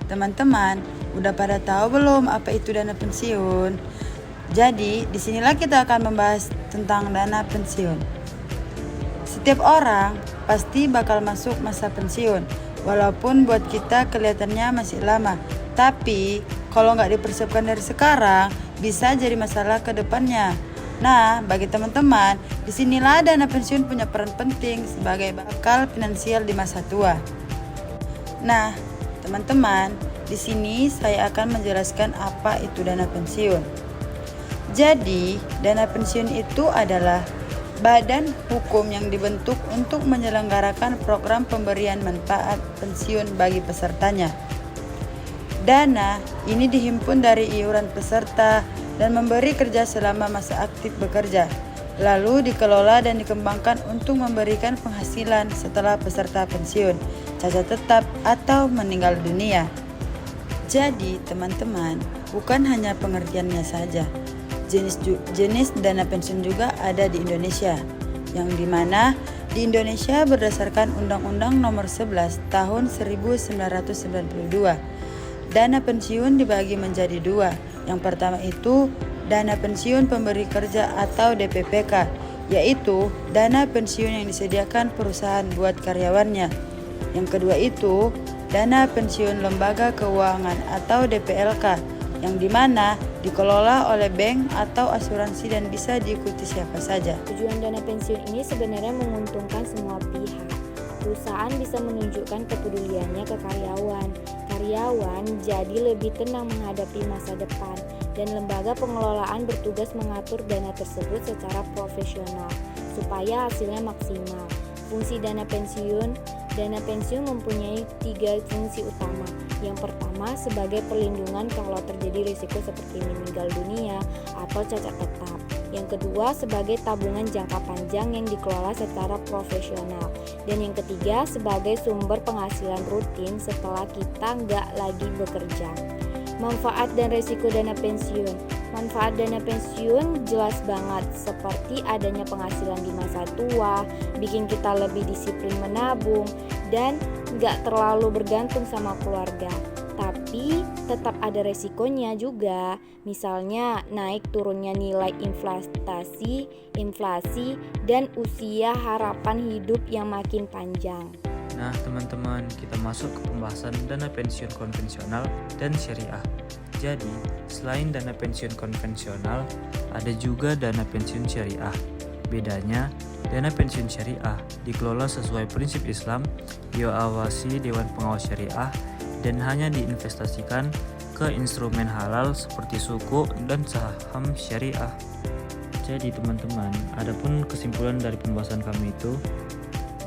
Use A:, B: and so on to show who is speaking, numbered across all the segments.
A: Teman-teman, udah pada tahu belum apa itu dana pensiun? Jadi, disinilah kita akan membahas tentang dana pensiun. Setiap orang pasti bakal masuk masa pensiun, walaupun buat kita kelihatannya masih lama. Tapi, kalau nggak dipersiapkan dari sekarang, bisa jadi masalah ke depannya. Nah, bagi teman-teman, disinilah dana pensiun punya peran penting sebagai bakal finansial di masa tua. Nah, teman-teman, di sini saya akan menjelaskan apa itu dana pensiun. Jadi, dana pensiun itu adalah badan hukum yang dibentuk untuk menyelenggarakan program pemberian manfaat pensiun bagi pesertanya. Dana ini dihimpun dari iuran peserta dan memberi kerja selama masa aktif bekerja, lalu dikelola dan dikembangkan untuk memberikan penghasilan setelah peserta pensiun, cacat tetap, atau meninggal dunia. Jadi, teman-teman, bukan hanya pengertiannya saja. Jenis dana pensiun juga ada di Indonesia, yang dimana di Indonesia berdasarkan Undang-Undang Nomor 11 Tahun 1992. Dana pensiun dibagi menjadi dua. Yang pertama itu dana pensiun pemberi kerja atau DPPK, yaitu dana pensiun yang disediakan perusahaan buat karyawannya. Yang kedua itu dana pensiun lembaga keuangan atau DPLK, yang dimana dikelola oleh bank atau asuransi dan bisa diikuti siapa saja.
B: Tujuan dana pensiun ini sebenarnya menguntungkan semua pihak. Perusahaan bisa menunjukkan kepeduliannya ke karyawan. Karyawan jadi lebih tenang menghadapi masa depan, dan lembaga pengelolaan bertugas mengatur dana tersebut secara profesional supaya hasilnya maksimal. Fungsi dana pensiun mempunyai 3 fungsi utama. Yang pertama, sebagai perlindungan kalau terjadi risiko seperti meninggal dunia atau cacat tetap. Yang kedua, sebagai tabungan jangka panjang yang dikelola secara profesional. Dan yang ketiga, sebagai sumber penghasilan rutin setelah kita nggak lagi bekerja. Manfaat dan risiko dana pensiun. Manfaat dana pensiun jelas banget, seperti adanya penghasilan di masa tua, bikin kita lebih disiplin menabung, dan nggak terlalu bergantung sama keluarga. Tapi tetap ada resikonya juga, misalnya naik turunnya nilai inflasi, dan usia harapan hidup yang makin panjang.
C: Nah teman-teman, kita masuk ke pembahasan dana pensiun konvensional dan syariah. Jadi, selain dana pensiun konvensional, ada juga dana pensiun syariah. Bedanya, dana pensiun syariah dikelola sesuai prinsip Islam, diawasi Dewan Pengawas Syariah, dan hanya diinvestasikan ke instrumen halal seperti suku dan saham syariah. Jadi teman-teman, adapun kesimpulan dari pembahasan kami itu,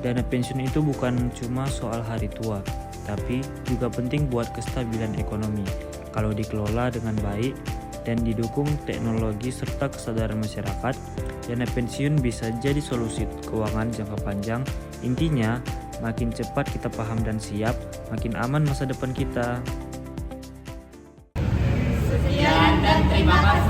C: dana pensiun itu bukan cuma soal hari tua, tapi juga penting buat kestabilan ekonomi. Kalau dikelola dengan baik dan didukung teknologi serta kesadaran masyarakat, dana pensiun bisa jadi solusi keuangan jangka panjang. Intinya, makin cepat kita paham dan siap, makin aman masa depan kita.
D: Sekian dan terima kasih.